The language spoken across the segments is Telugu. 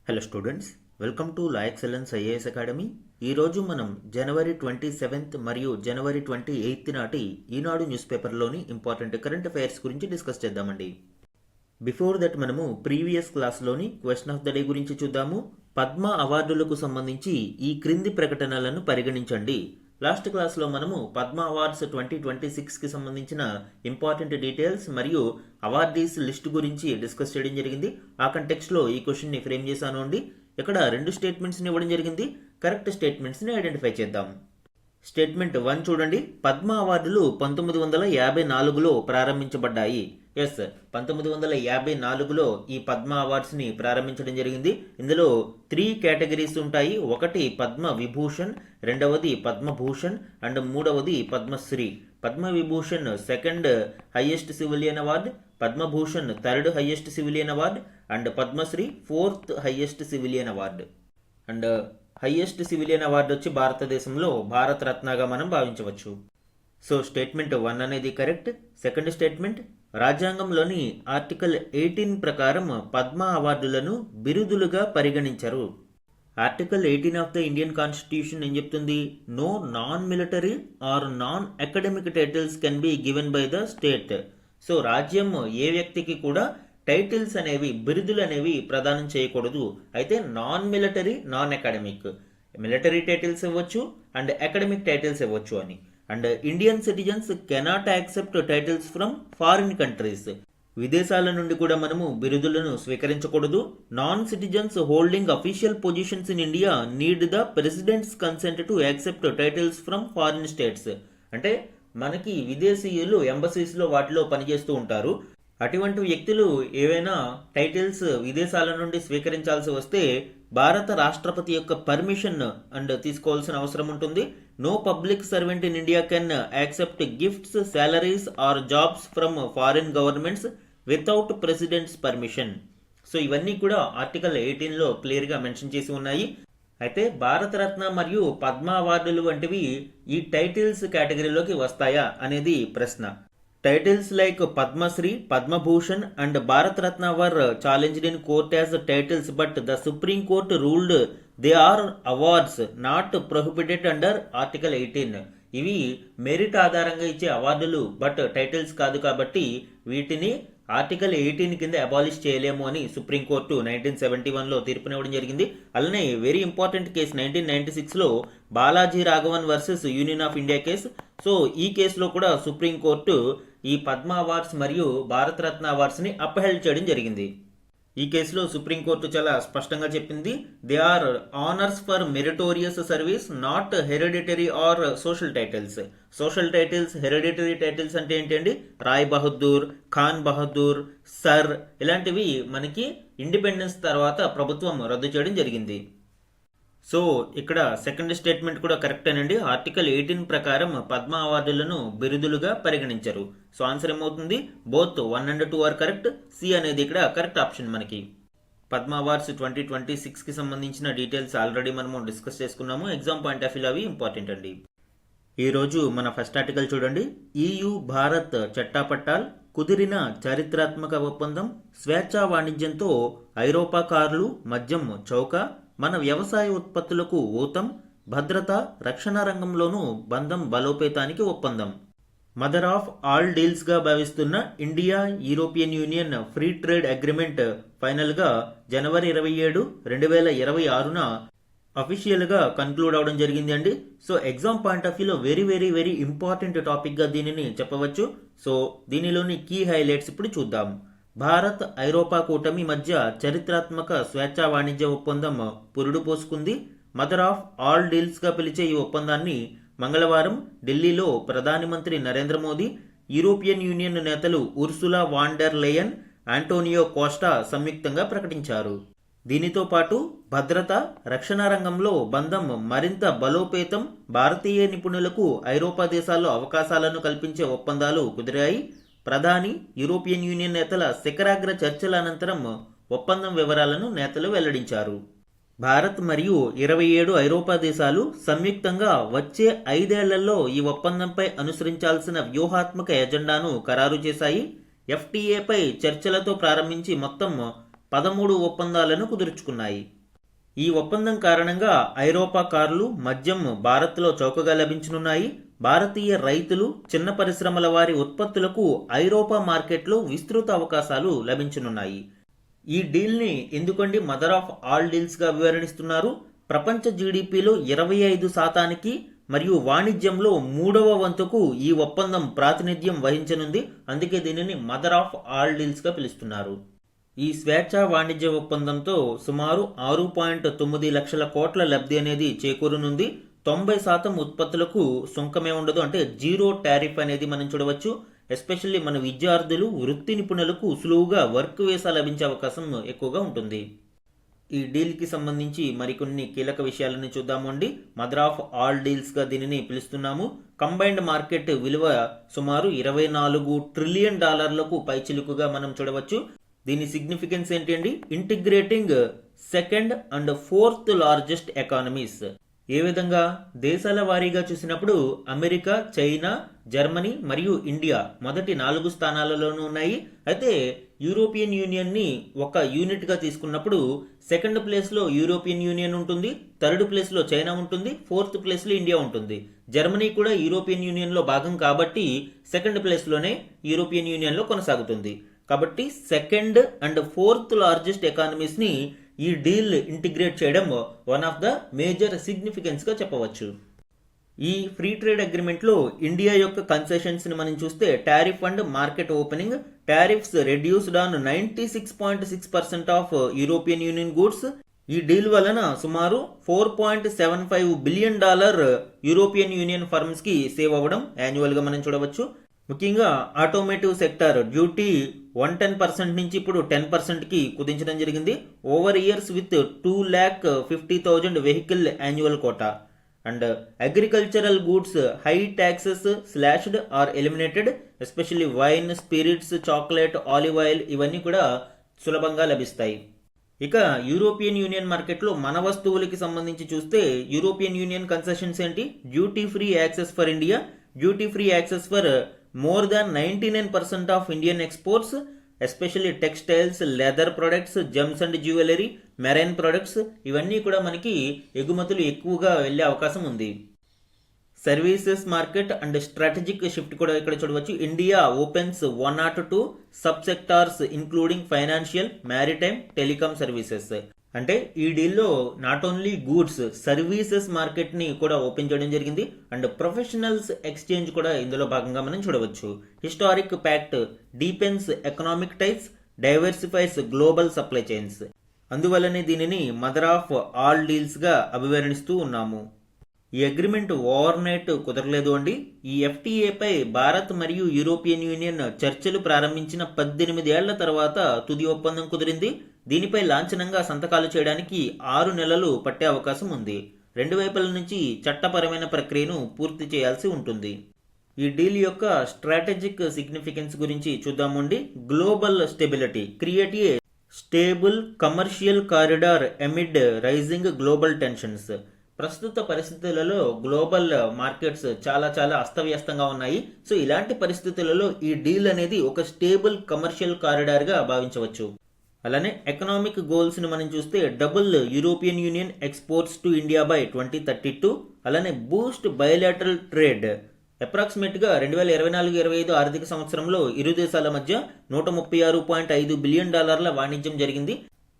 Hello students, welcome to La Excellence IAS academy. ఈరోజు మనం జనవరి 27 మరియు జనవరి 28 నాటి ఈనాడు న్యూస్ పేపర్లోని ఇంపార్టెంట్ కరెంట్ అఫైర్స్ గురించి డిస్కస్ చేద్దామండి. బిఫోర్ దట్ మనము ప్రీవియస్ క్లాస్లోని క్వశ్చన్ ఆఫ్ ద డే గురించి చూద్దాము. పద్మ అవార్డులకు సంబంధించి ఈ క్రింది ప్రకటనలను పరిగణించండి. లాస్ట్ క్లాస్లో మనము పద్మ అవార్డ్స్ 2026కి సంబంధించిన ఇంపార్టెంట్ డీటెయిల్స్ మరియు అవార్డీస్ లిస్ట్ గురించి డిస్కస్ చేయడం జరిగింది. ఆ కంటెక్స్ట్లో ఈ క్వశ్చన్ని ఫ్రేమ్ చేశాను అండి. ఇక్కడ 2 స్టేట్మెంట్స్ని ఇవ్వడం జరిగింది. కరెక్ట్ స్టేట్మెంట్స్ని ఐడెంటిఫై చేద్దాం. స్టేట్మెంట్ 1 చూడండి. పద్మ అవార్డులు 1954లో ప్రారంభించబడ్డాయి. 1954లో ఈ పద్మ అవార్డ్స్ని ప్రారంభించడం జరిగింది. ఇందులో 3 కేటగిరీస్ ఉంటాయి. ఒకటి పద్మ విభూషణ్, రెండవది పద్మభూషణ్ అండ్ మూడవది Padmashri. Padma Vibhushan second highest civilian award, Padma Bhushan third highest civilian award and Padmashri 4th highest civilian award. And highest civilian award వచ్చి భారతదేశంలో భారత రత్నగా మనం భావించవచ్చు. సో స్టేట్మెంట్ 1 అనేది కరెక్ట్. సెకండ్ స్టేట్మెంట్, రాజ్యాంగంలోని ఆర్టికల్ 18 ప్రకారం పద్మ అవార్డులను బిరుదులుగా పరిగణించరు. Article 18 of the Indian constitution ఏం చెప్తుంది? No non military or non academic titles can be given by the state. So రాజ్యం ఏ వ్యక్తికి కూడా టైటిల్స్ అనేవి, బిరుదులు అనేవి ప్రదానం చేయకూడదు. అయితే non military, non academic, military titles ఇవ్వచ్చు అండ్ అకాడమిక్ టైటిల్స్ ఇవ్వచ్చు అని. And Indian citizens cannot accept titles from foreign countries. విదేశాల నుండి కూడా మనము బిరుదులను స్వీకరించకూడదు. Non citizens holding official positions in India need the president's consent to accept titles from foreign states. అంటే మనకి విదేశీయులు ఎంబసీస్లో వాటిలో పనిచేస్తూ ఉంటారు. అటువంటి వ్యక్తులు ఏవైనా టైటిల్స్ విదేశాల నుండి స్వీకరించాల్సి వస్తే భారత రాష్ట్రపతి యొక్క పర్మిషన్ అండ్ తీసుకోవాల్సిన అవసరం ఉంటుంది. No public servant in India can accept gifts, salaries or jobs from foreign governments without president's permission. So ఇవన్నీ కూడా ఆర్టికల్ 18లో క్లియర్గా మెన్షన్ చేసి ఉన్నాయి. అయితే భారతరత్న మరియు పద్మ అవార్డులు వంటివి ఈ టైటిల్స్ కేటగిరీలోకి వస్తాయా అనేది ప్రశ్న. Titles like Padmasri, Padmabhushan and Bharat Ratna were challenged in court as titles, but the Supreme Court ruled they are awards not prohibited under Article 18. ఇవి మెరిట్ ఆధారంగా ఇచ్చే అవార్డులు, బట్ టైటిల్స్ కాదు. కాబట్టి వీటిని ఆర్టికల్ 18 కింద అబాలిష్ చేయలేము అని సుప్రీంకోర్టు 1971లో తీర్పునివ్వడం జరిగింది. అలానే వెరీ ఇంపార్టెంట్ కేసు 1996లో Balaji Raghavan versus union of India case. So ఈ కేసులో కూడా సుప్రీంకోర్టు ఈ పద్మ అవార్డ్స్ మరియు భారతరత్న అవార్డ్స్ని అప్హెల్డ్ చేయడం జరిగింది. ఈ కేసులో సుప్రీంకోర్టు చాలా స్పష్టంగా చెప్పింది, they are honours for meritorious service, not hereditary or social titles. Social titles, hereditary titles అంటే ఏంటండి? రాయ్ బహదూర్, ఖాన్ బహదూర్, సర్ ఇలాంటివి మనకి ఇండిపెండెన్స్ తర్వాత ప్రభుత్వం రద్దు చేయడం జరిగింది. సో ఇక్కడ సెకండ్ స్టేట్మెంట్ కూడా కరెక్టేనండి. ఆర్టికల్ 18 ప్రకారం పద్మ అవార్డులను బిరుదులుగా పరిగణించరు. సో ఆన్సర్ ఏమవుతుంది? Both 1 and 2 are correct. C అనేది ఇక్కడ కరెక్ట్ ఆప్షన్. మనకి పద్మ అవార్డ్స్ 2026కి సంబంధించిన డీటెయిల్స్ ఆల్రెడీ మనము డిస్కస్ చేసుకున్నాము. ఎగ్జామ్ పాయింట్ ఆఫ్ వ్యూ అవి ఇంపార్టెంట్ అండి. ఈరోజు మన ఫస్ట్ ఆర్టికల్ చూడండి. EU భారత్ చట్టాపట్టాల్ కుదిరిన చారిత్రాత్మక ఒప్పందం, స్వేచ్ఛా వాణిజ్యంతో ఐరోపా కార్లు, మద్యం చౌక, మన వ్యవసాయ ఉత్పత్తులకు ఊతం, భద్రత, రక్షణ రంగంలోనూ బంధం బలోపేతానికి ఒప్పందం. మదర్ ఆఫ్ ఆల్ డీల్స్ గా భావిస్తున్న India European union free trade agreement final గా జనవరి 27, 2026న అఫీషియల్ గా కన్క్లూడ్ అవడం జరిగింది అండి. సో ఎగ్జామ్ పాయింట్ ఆఫ్ వ్యూలో very very very important topic గా దీనిని చెప్పవచ్చు. సో దీనిలోని కీ హైలైట్స్ ఇప్పుడు చూద్దాం. భారత్ ఐరోపా కూటమి మధ్య చరిత్రాత్మక స్వేచ్ఛా వాణిజ్య ఒప్పందం పురుడు పోసుకుంది. మదర్ ఆఫ్ ఆల్ డీల్స్ గా పిలిచే ఈ ఒప్పందాన్ని మంగళవారం ఢిల్లీలో ప్రధాని మంత్రి నరేంద్ర మోదీ, యూరోపియన్ యూనియన్ నేతలు Ursula von der Leyen, Antonio Costa సంయుక్తంగా ప్రకటించారు. దీనితో పాటు భద్రత, రక్షణ రంగంలో బంధం మరింత బలోపేతం, భారతీయ నిపుణులకు ఐరోపా దేశాల్లో అవకాశాలను కల్పించే ఒప్పందాలు కుదిరాయి. ప్రధాని, యూరోపియన్ యూనియన్ నేతల శిఖరాగ్ర చర్చల అనంతరం ఒప్పందం వివరాలను నేతలు వెల్లడించారు. భారత్ మరియు 27 ఐరోపా దేశాలు సంయుక్తంగా వచ్చే 5 ఏళ్లలో ఈ ఒప్పందంపై అనుసరించాల్సిన వ్యూహాత్మక ఎజెండాను ఖరారు చేశాయి. FTAపై చర్చలతో ప్రారంభించి మొత్తం 13 ఒప్పందాలను కుదుర్చుకున్నాయి. ఈ ఒప్పందం కారణంగా ఐరోపా కార్లు, మద్యం భారత్లో చౌకగా లభించనున్నాయి. భారతీయ రైతులు, చిన్న పరిశ్రమల వారి ఉత్పత్తులకు ఐరోపా మార్కెట్లో విస్తృత అవకాశాలు లభించనున్నాయి. ఈ డీల్ని ఎందుకండి మదర్ ఆఫ్ ఆల్ డీల్స్గా వివరణిస్తున్నారు? ప్రపంచ జీడిపిలో 25% మరియు వాణిజ్యంలో 3వ వంతుకు ఈ ఒప్పందం ప్రాతినిధ్యం వహించనుంది. అందుకే దీనిని మదర్ ఆఫ్ ఆల్ డీల్స్గా పిలుస్తున్నారు. ఈ స్వేచ్ఛా వాణిజ్య ఒప్పందంతో సుమారు 6.9 లక్షల కోట్ల లబ్ధి అనేది చేకూరనుంది. 90% ఉత్పత్తులకు సుంకమే ఉండదు, అంటే జీరో టారిఫ్ అనేది మనం చూడవచ్చు. ఎస్పెషల్లీ మన విద్యార్థులు, వృత్తి నిపుణులకు సులువుగా వర్క్ వీసా లభించే అవకాశం ఎక్కువగా ఉంటుంది. ఈ డీల్కి సంబంధించి మరికొన్ని కీలక విషయాలను చూద్దాము అండి. మదర్ ఆఫ్ ఆల్ డీల్స్గా దీనిని పిలుస్తున్నాము. కంబైన్డ్ మార్కెట్ విలువ సుమారు $24 ట్రిలియన్ పైచిలుకుగా మనం చూడవచ్చు. దీని సిగ్నిఫికెన్స్ ఏంటి అండి? Integrating second and fourth largest economies. ఏ విధంగా? దేశాల వారీగా చూసినప్పుడు అమెరికా, చైనా, జర్మనీ మరియు ఇండియా మొదటి 4 స్థానాలలోనూ ఉన్నాయి. అయితే యూరోపియన్ యూనియన్ని ఒక యూనిట్గా తీసుకున్నప్పుడు సెకండ్ ప్లేస్లో యూరోపియన్ యూనియన్ ఉంటుంది, థర్డ్ ప్లేస్లో చైనా ఉంటుంది, ఫోర్త్ ప్లేస్లో ఇండియా ఉంటుంది. జర్మనీ కూడా యూరోపియన్ యూనియన్లో భాగం కాబట్టి సెకండ్ ప్లేస్లోనే యూరోపియన్ యూనియన్లో కొనసాగుతుంది. కాబట్టి సెకండ్ అండ్ ఫోర్త్ లార్జెస్ట్ ఎకానమీస్ని ఈ డీల్ ఇంటిగ్రేట్ చేయడం వన్ ఆఫ్ ద మేజర్ సిగ్నిఫికెన్స్గా చెప్పవచ్చు. ఈ ఫ్రీ ట్రేడ్ అగ్రిమెంట్లో ఇండియా యొక్క కన్సెషన్స్ని మనం చూస్తే tariff and market opening, tariffs reduced on 96.6% of European union goods. ఈ డీల్ వలన సుమారు $4.75 బిలియన్ యూరోపియన్ యూనియన్ ఫర్మ్స్కి సేవ్ అవ్వడం యాన్యువల్గా మనం చూడవచ్చు. ముఖ్యంగా ఆటోమేటివ్ సెక్టర్ డ్యూటీ 110% నుంచి ఇప్పుడు 10%కి కుదించడం జరిగింది. Over years with 2,50,000 vehicle annual quota. And agricultural goods high taxes slashed or eliminated, especially wine, spirits, chocolate, olive oil ఇవన్నీ కూడా సులభంగా లభిస్తాయి. ఇక యూరోపియన్ యూనియన్ మార్కెట్లో మన వస్తువులకి సంబంధించి చూస్తే యూరోపియన్ యూనియన్ కన్సెషన్స్ ఏంటి? Duty free access for India, duty free access for more than 99% of Indian exports, especially textiles, leather products, gems and jewelry, marine products ఇవన్నీ కూడా మనకి ఎగుమతులు ఎక్కువగా వెళ్ళే అవకాశం ఉంది. Services market and strategic shift కూడా ఇక్కడ చూడవచ్చు. India opens 102 sub sectors including financial, maritime, telecom services. అంటే ఈ డీల్లో నాట్ ఓన్లీ గూడ్స్, సర్వీసెస్ మార్కెట్ని కూడా ఓపెన్ చేయడం జరిగింది. అండ్ ప్రొఫెషనల్స్ ఎక్స్చేంజ్ కూడా ఇందులో భాగంగా మనం చూడవచ్చు. Historic pact deepens economic టైస్, డైవర్సిఫైస్ global supply chains. అందువల్లనే దీనిని మదర్ ఆఫ్ ఆల్ డీల్స్గా అభివర్ణిస్తూ ఉన్నాము. ఈ అగ్రిమెంట్ ఓవర్ నైట్ కుదరలేదు అండి. ఈ ఎఫ్టీఏపై భారత్ మరియు యూరోపియన్ యూనియన్ చర్చలు ప్రారంభించిన 18 ఏళ్ల తర్వాత తుది ఒప్పందం కుదిరింది. దీనిపై లాంఛనంగా సంతకాలు చేయడానికి 6 నెలలు పట్టే అవకాశం ఉంది. రెండు వైపుల నుంచి చట్టపరమైన ప్రక్రియను పూర్తి చేయాల్సి ఉంటుంది. ఈ డీల్ యొక్క స్ట్రాటజిక్ సిగ్నిఫికెన్స్ గురించి చూద్దామండి. Global stability, create a stable commercial corridor amid rising global tensions. ప్రస్తుత పరిస్థితులలో గ్లోబల్ మార్కెట్స్ చాలా అస్తవ్యస్తంగా ఉన్నాయి. సో ఇలాంటి పరిస్థితులలో ఈ డీల్ అనేది ఒక స్టేబుల్ కమర్షియల్ కారిడార్గా భావించవచ్చు. అలానే ఎకనామిక్ గోల్స్ని మనం చూస్తే double European union exports to India by 2032, అలానే బూస్ట్ బయోలాటరల్ ట్రేడ్. అప్రాక్సిమేట్గా 2024-25 ఆర్థిక సంవత్సరంలో ఇరు దేశాల మధ్య $136.5 బిలియన్ వాణిజ్యం జరిగింది.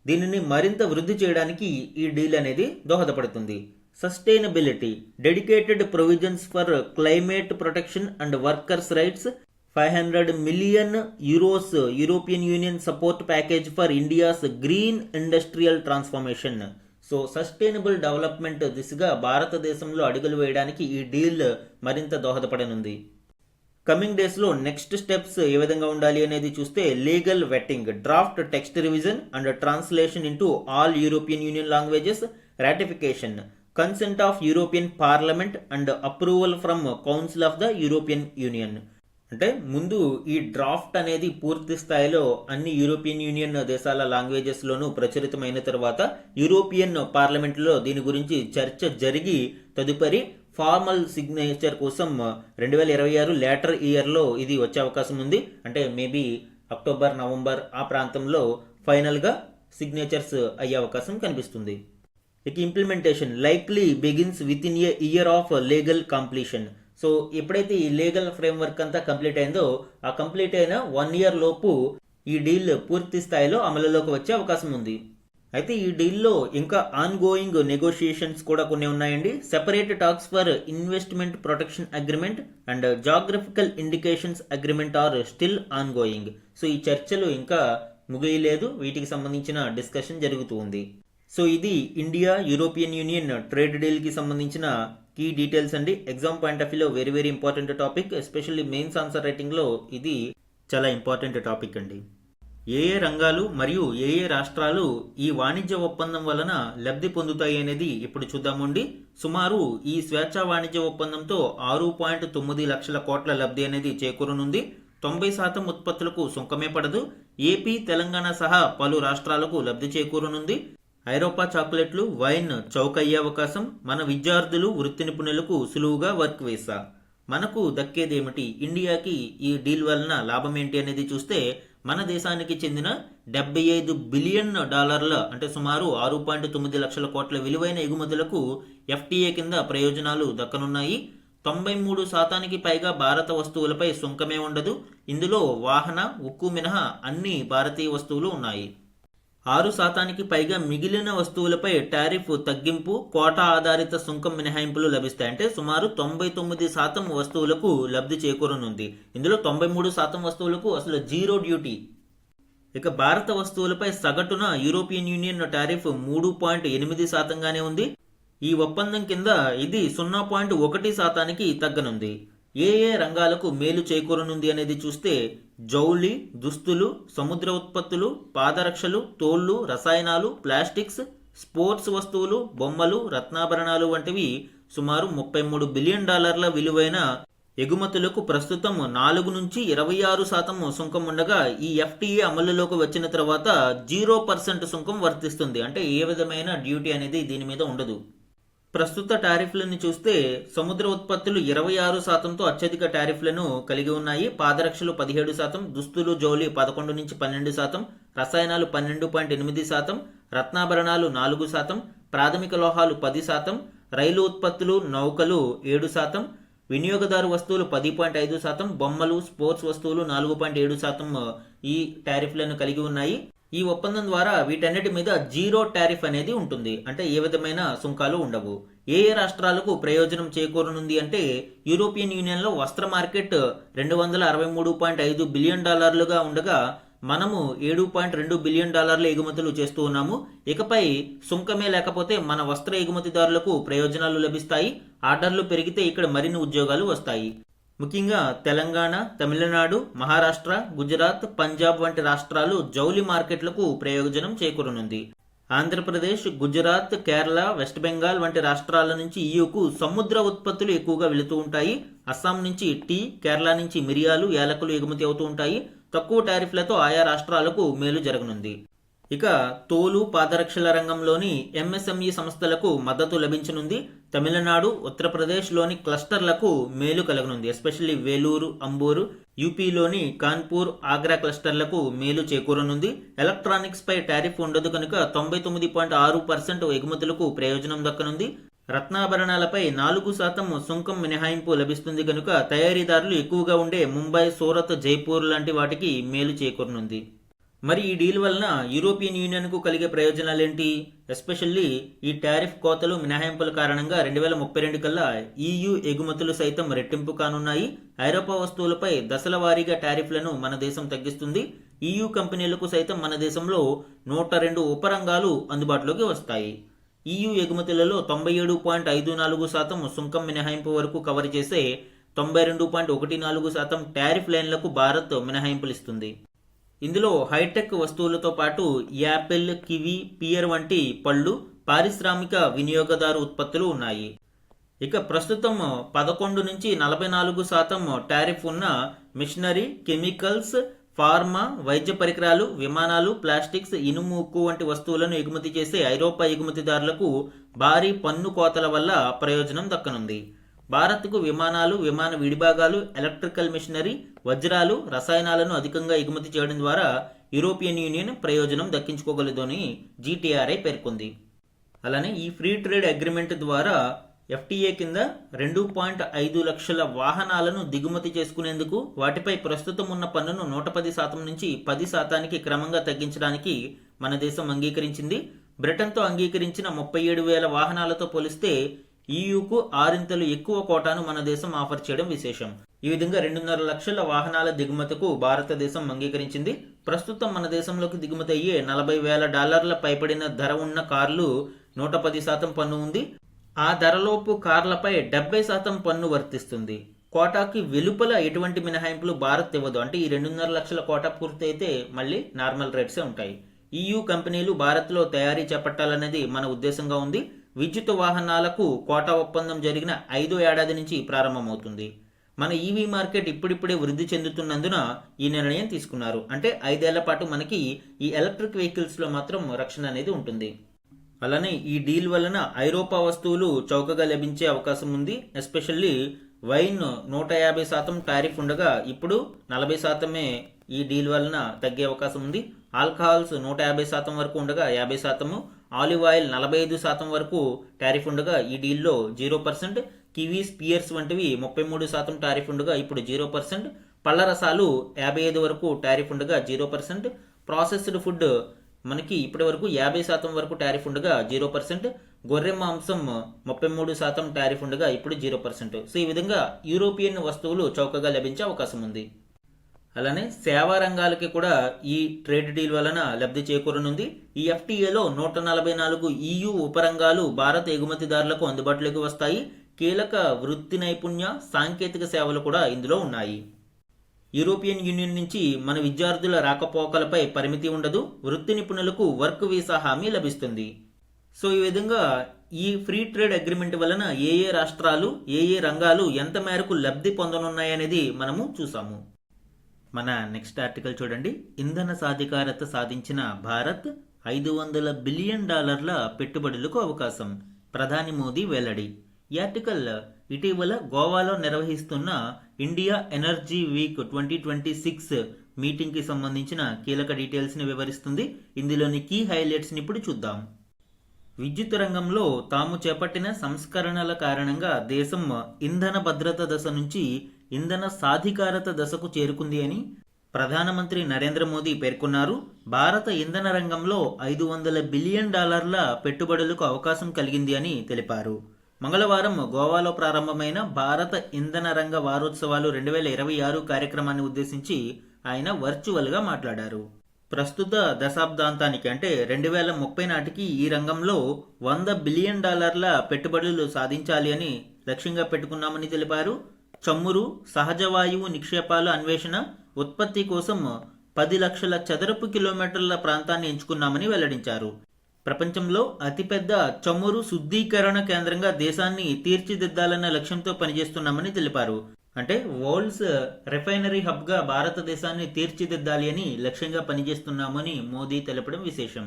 దీనిని మరింత వృద్ధి చేయడానికి ఈ డీల్ అనేది దోహదపడుతుంది. Sustainability, dedicated provisions for climate protection and workers rights, 500 million euros European union support package for India's green industrial transformation. So sustainable development దిశగా భారతదేశంలో అడుగులు వేయడానికి ఈ డీల్ మరింత దోహదపడనుంది. కమింగ్ డేస్లో నెక్స్ట్ స్టెప్స్ ఏ విధంగా ఉండాలి అనేది చూస్తే legal vetting, draft text revision and translation into all European union languages, ratification, consent of European parliament and approval from council of the European union. అంటే ముందు ఈ డ్రాఫ్ట్ అనేది పూర్తి స్థాయిలో అన్ని యూరోపియన్ యూనియన్ దేశాల లాంగ్వేజెస్లోనూ ప్రచురితమైన తర్వాత యూరోపియన్ పార్లమెంట్లో దీని గురించి చర్చ జరిగి తదుపరి ఫార్మల్ సిగ్నేచర్ కోసం 2026 లేటర్ ఇయర్లో ఇది వచ్చే అవకాశం ఉంది. అంటే మేబీ అక్టోబర్, నవంబర్ ఆ ప్రాంతంలో ఫైనల్గా సిగ్నేచర్స్ అయ్యే అవకాశం కనిపిస్తుంది. ఇక implementation likely begins with in a year of legal completion. So ఎప్పుడైతే ఈ లీగల్ ఫ్రేమ్వర్క్ అంతా కంప్లీట్ అయిందో ఆ కంప్లీట్ అయిన 1 year లోపు ఈ డీల్ పూర్తి స్థాయిలో అమలులోకి వచ్చే అవకాశం ఉంది. అయితే ఈ డీల్లో ఇంకా ఆన్ గోయింగ్ నెగోషియేషన్స్ కూడా కొన్ని ఉన్నాయండి. Separate talks for investment protection agreement and geographical indications agreement are still ongoing. So ఈ చర్చలు ఇంకా ముగియలేదు, వీటికి సంబంధించిన డిస్కషన్ జరుగుతూ ఉంది. సో ఇది ఇండియా యూరోపియన్ యూనియన్ ట్రేడ్ డీల్కి సంబంధించిన కీ డీటెయిల్స్ అండి. ఎగ్జామ్ పాయింట్ ఆఫ్ వ్యూలో very very important topic, especially mains answer రైటింగ్లో ఇది చాలా ఇంపార్టెంట్ టాపిక్ అండి. ఏ ఏ రంగాలు మరియు ఏ ఏ రాష్ట్రాలు ఈ వాణిజ్య ఒప్పందం వలన లబ్ధి పొందుతాయి అనేది ఇప్పుడు చూద్దామండి. సుమారు ఈ స్వేచ్ఛా వాణిజ్య ఒప్పందంతో 6.9 లక్షల కోట్ల లబ్ధి అనేది చేకూరనుంది. 90% ఉత్పత్తులకు సుంకమే పడదు. ఏపీ, తెలంగాణ సహా పలు రాష్ట్రాలకు లబ్ధి చేకూరనుంది. ఐరోపా చాక్లెట్లు, వైన్ చౌకయ్యే అవకాశం. మన విద్యార్థులు, వృత్తి నిపుణులకు సులువుగా వర్క్ వీసా. మనకు దక్కేదేమిటి, ఇండియాకి ఈ డీల్ వలన లాభం ఏంటి అనేది చూస్తే మన దేశానికి చెందిన $75 బిలియన్ అంటే సుమారు 6.9 లక్షల కోట్ల విలువైన ఎగుమతులకు FTA కింద ప్రయోజనాలు దక్కనున్నాయి. 93% పైగా భారత వస్తువులపై సుంకమే ఉండదు. ఇందులో వాహన, ఉక్కు మినహా అన్ని భారతీయ వస్తువులు ఉన్నాయి. 6% పైగా మిగిలిన వస్తువులపై టారిఫ్ తగ్గింపు, కోటా ఆధారిత సుంకం మినహాయింపులు లభిస్తాయి. అంటే సుమారు 99% వస్తువులకు లబ్ధి చేకూరనుంది. ఇందులో 93% వస్తువులకు అసలు జీరో డ్యూటీ. ఇక భారత వస్తువులపై సగటున యూరోపియన్ యూనియన్ టారిఫ్ 3.8%గానే ఉంది. ఈ ఒప్పందం కింద ఇది 0.1%కి తగ్గనుంది. ఏ ఏ రంగాలకు మేలు చేకూరనుంది అనేది చూస్తే జౌళి, దుస్తులు, సముద్ర ఉత్పత్తులు, పాదరక్షలు, తోళ్లు, రసాయనాలు, ప్లాస్టిక్స్, స్పోర్ట్స్ వస్తువులు, బొమ్మలు, రత్నాభరణాలు వంటివి సుమారు $33 బిలియన్ విలువైన ఎగుమతులకు ప్రస్తుతం 4 నుంచి 26% సుంకం ఉండగా ఈ FTA అమలులోకి వచ్చిన తర్వాత 0% సుంకం వర్తిస్తుంది. అంటే ఏ విధమైన డ్యూటీ అనేది దీని మీద ఉండదు. ప్రస్తుత టారిఫ్లను చూస్తే సముద్ర ఉత్పత్తులు 26%తో అత్యధిక టారిఫ్లను కలిగి ఉన్నాయి. పాదరక్షలు 17%, దుస్తులు, జౌలి 11 నుంచి 12%, రసాయనాలు 12.8%, రత్నాభరణాలు 4%, ప్రాథమిక లోహాలు 10%, రైలు ఉత్పత్తులు, నౌకలు 7%, వినియోగదారు వస్తువులు 10.5%, బొమ్మలు, స్పోర్ట్స్ వస్తువులు 4.7% ఈ టారిఫ్లను కలిగి ఉన్నాయి. ఈ ఒప్పందం ద్వారా వీటన్నిటి మీద జీరో టారిఫ్ అనేది ఉంటుంది. అంటే ఏ విధమైన సుంకాలు ఉండవు. ఏ ఏ రాష్ట్రాలకు ప్రయోజనం చేకూరనుంది అంటే యూరోపియన్ యూనియన్లో వస్త్ర మార్కెట్ $263.5 బిలియన్ ఉండగా మనము $7.2 బిలియన్ ఎగుమతులు చేస్తూ ఉన్నాము. ఇకపై సుంకమే లేకపోతే మన వస్త్ర ఎగుమతిదారులకు ప్రయోజనాలు లభిస్తాయి. ఆర్డర్లు పెరిగితే ఇక్కడ మరిన్ని ఉద్యోగాలు వస్తాయి. ముఖ్యంగా తెలంగాణ, తమిళనాడు, మహారాష్ట్ర, గుజరాత్, పంజాబ్ వంటి రాష్ట్రాలు జౌలి మార్కెట్లకు ప్రయోజనం చేకూరనుంది. ఆంధ్రప్రదేశ్, గుజరాత్, కేరళ, వెస్ట్ బెంగాల్ వంటి రాష్ట్రాల నుంచి EUకు సముద్ర ఉత్పత్తులు ఎక్కువగా వెళుతూ ఉంటాయి. అస్సాం నుంచి టీ, కేరళ నుంచి మిరియాలు, యాలకులు ఎగుమతి అవుతూ ఉంటాయి. తక్కువ టారిఫ్లతో ఆయా రాష్ట్రాలకు మేలు జరగనుంది. ఇక తోలు, పాదరక్షల రంగంలోని MSME సంస్థలకు మద్దతు లభించనుంది. తమిళనాడు, ఉత్తరప్రదేశ్లోని క్లస్టర్లకు మేలు కలగనుంది. ఎస్పెషల్లీ వేలూరు, అంబూరు, యూపీలోని కాన్పూర్, ఆగ్రా క్లస్టర్లకు మేలు చేకూరనుంది. ఎలక్ట్రానిక్స్ పై టారిఫ్ ఉండదు కనుక 99.6% ఎగుమతులకు ప్రయోజనం దక్కనుంది. రత్నాభరణాలపై 4% సుంకం మినహాయింపు లభిస్తుంది కనుక తయారీదారులు ఎక్కువగా ఉండే ముంబై, సూరత్, జైపూర్ లాంటి వాటికి మేలు చేకూరనుంది. మరి ఈ డీల్ వలన యూరోపియన్ యూనియన్కు కలిగే ప్రయోజనాలేంటి? ఎస్పెషల్లీ ఈ టారిఫ్ కోతలు, మినహాయింపుల కారణంగా 2032 కల్లా EU ఎగుమతులు సైతం రెట్టింపు కానున్నాయి. ఐరోపా వస్తువులపై దశల వారీగా టారిఫ్లను మన దేశం తగ్గిస్తుంది. EU కంపెనీలకు సైతం మన దేశంలో 102 ఉపరంగాలు అందుబాటులోకి వస్తాయి. EU ఎగుమతులలో 97.54% సుంకం మినహాయింపు వరకు కవర్ చేసే 92.14% టారిఫ్ లైన్లకు భారత్ మినహాయింపులు ఇస్తుంది. ఇందులో హైటెక్ వస్తువులతో పాటు యాపిల్, కివి, పియర్ వంటి పళ్ళు, పారిశ్రామిక వినియోగదారు ఉత్పత్తులు ఉన్నాయి. ఇక ప్రస్తుతం 11 నుంచి 44% టారిఫ్ ఉన్న మిషనరీ, కెమికల్స్, ఫార్మా, వైద్య పరికరాలు, విమానాలు, ప్లాస్టిక్స్, ఇనుము, ఉక్కు వంటి వస్తువులను ఎగుమతి చేసే ఐరోపా ఎగుమతిదారులకు భారీ పన్ను కోతల వల్ల ప్రయోజనం దక్కనుంది. భారత్కు విమానాలు, విమాన విడిభాగాలు, ఎలక్ట్రికల్ మిషనరీ, వజ్రాలు, రసాయనాలను అధికంగా ఎగుమతి చేయడం ద్వారా యూరోపియన్ యూనియన్ ప్రయోజనం దక్కించుకోగలదు అని GTRI పేర్కొంది. అలానే ఈ ఫ్రీ ట్రేడ్ అగ్రిమెంట్ ద్వారా FTA కింద 2.5 లక్షల వాహనాలను దిగుమతి చేసుకునేందుకు వాటిపై ప్రస్తుతం ఉన్న పన్నును 110% నుంచి 10%కి క్రమంగా తగ్గించడానికి మన దేశం అంగీకరించింది. బ్రిటన్తో అంగీకరించిన 37,000 వాహనాలతో పోలిస్తే EUకు 6 ఎక్కువ కోటాను మన దేశం ఆఫర్ చేయడం విశేషం. ఈ విధంగా 2.5 లక్షల వాహనాల దిగుమతికు భారతదేశం అంగీకరించింది. ప్రస్తుతం మన దేశంలోకి దిగుమతి అయ్యే $40,000 పైబడిన ధర ఉన్న కార్లు 110% పన్ను ఉంది. ఆ ధరలోపు కార్లపై 70% పన్ను వర్తిస్తుంది. కోటాకి వెలుపల ఎటువంటి మినహాయింపులు భారత్ ఇవ్వదు. అంటే ఈ 2.5 లక్షల కోటా పూర్తి అయితే మళ్ళీ నార్మల్ రేట్సే ఉంటాయి. EU కంపెనీలు భారత్లో తయారీ చేపట్టాలనేది మన ఉద్దేశంగా ఉంది. విద్యుత్ వాహనాలకు కోటా ఒప్పందం జరిగిన 5వ ఏడాది నుంచి ప్రారంభమవుతుంది. మన EV మార్కెట్ ఇప్పుడిప్పుడే వృద్ధి చెందుతున్నందున ఈ నిర్ణయం తీసుకున్నారు. అంటే 5 ఏళ్ల పాటు మనకి ఈ ఎలక్ట్రిక్ వెహికల్స్లో మాత్రం రక్షణ అనేది ఉంటుంది. అలానే ఈ డీల్ వలన ఐరోపా వస్తువులు చౌకగా లభించే అవకాశం ఉంది. ఎస్పెషల్లీ వైన్ 150% టారిఫ్ ఉండగా ఇప్పుడు 40% ఈ డీల్ వలన తగ్గే అవకాశం ఉంది. ఆల్కహాల్స్ 150% వరకు ఉండగా 50%, ఆలివ్ ఆయిల్ 45% వరకు టారిఫ్ ఉండగా ఈ డీల్లో 0%, కివీస్, పియర్స్ వంటివి 33% టారిఫ్ ఉండగా ఇప్పుడు 0%, పళ్ళ రసాలు 55 వరకు టారిఫ్ ఉండగా 0%, ప్రాసెస్డ్ ఫుడ్ మనకి ఇప్పటి వరకు 50% వరకు టారిఫ్ ఉండగా 0%, గొర్రె మాంసం 33% టారిఫ్ ఉండగా ఇప్పుడు 0%. సో ఈ విధంగా యూరోపియన్ వస్తువులు చౌకగా లభించే అవకాశం ఉంది. అలానే సేవా రంగాలకి కూడా ఈ ట్రేడ్ డీల్ వలన లబ్ధి చేకూరనుంది. ఈ FTAలో 144 EU ఉపరంగాలు భారత ఎగుమతిదారులకు అందుబాటులోకి వస్తాయి. కీలక వృత్తి నైపుణ్య, సాంకేతిక సేవలు కూడా ఇందులో ఉన్నాయి. యూరోపియన్ యూనియన్ నుంచి మన విద్యార్థుల రాకపోకలపై పరిమితి ఉండదు. వృత్తి నిపుణులకు వర్క్ వీసా హామీ లభిస్తుంది. సో ఈ విధంగా ఈ ఫ్రీ ట్రేడ్ అగ్రిమెంట్ వలన ఏ రాష్ట్రాలు, ఏ రంగాలు ఎంత మేరకు లబ్ధి పొందనున్నాయనేది మనము చూసాము. మన నెక్స్ట్ ఆర్టికల్ చూడండి. ఇంధన సాధికారత సాధించిన భారత్ $500 బిలియన్ పెట్టుబడులకు అవకాశం, ప్రధాని మోదీ వెల్లడి. ఈ ఆర్టికల్ ఇటీవల గోవాలో నిర్వహిస్తున్న ఇండియా ఎనర్జీ వీక్ 2026 మీటింగ్కి సంబంధించిన కీలక డీటెయిల్స్ని వివరిస్తుంది. ఇందులోని కీ హైలైట్స్ని ఇప్పుడు చూద్దాం. విద్యుత్ రంగంలో తాము చేపట్టిన సంస్కరణల కారణంగా దేశం ఇంధన భద్రత దశ నుంచి ఇంధన సాధికారత దశకు చేరుకుంది అని ప్రధానమంత్రి నరేంద్ర మోదీ పేర్కొన్నారు. భారత ఇంధన రంగంలో $500 బిలియన్ పెట్టుబడులకు అవకాశం కలిగింది అని తెలిపారు. మంగళవారం గోవాలో ప్రారంభమైన భారత ఇంధన రంగ వారోత్సవాలు 2026 కార్యక్రమాన్ని ఉద్దేశించి ఆయన వర్చువల్గా మాట్లాడారు. ప్రస్తుత దశాబ్దాంతానికి అంటే 2030 నాటికి ఈ రంగంలో $100 బిలియన్ పెట్టుబడులు సాధించాలి అని లక్ష్యంగా పెట్టుకున్నామని తెలిపారు. చమురు, సహజ వాయువు నిక్షేపాల అన్వేషణ, ఉత్పత్తి కోసం 10 లక్షల చదరపు కిలోమీటర్ల ప్రాంతాన్ని ఎంచుకున్నామని వెల్లడించారు. ప్రపంచంలో అతిపెద్ద చమురు శుద్ధీకరణ కేంద్రంగా దేశాన్ని తీర్చిదిద్దాలన్న లక్ష్యంతో పనిచేస్తున్నామని తెలిపారు. అంటే వరల్డ్స్ రిఫైనరీ హబ్గా భారతదేశాన్ని తీర్చిదిద్దాలి అని లక్ష్యంగా పనిచేస్తున్నామని మోదీ తెలపడం విశేషం.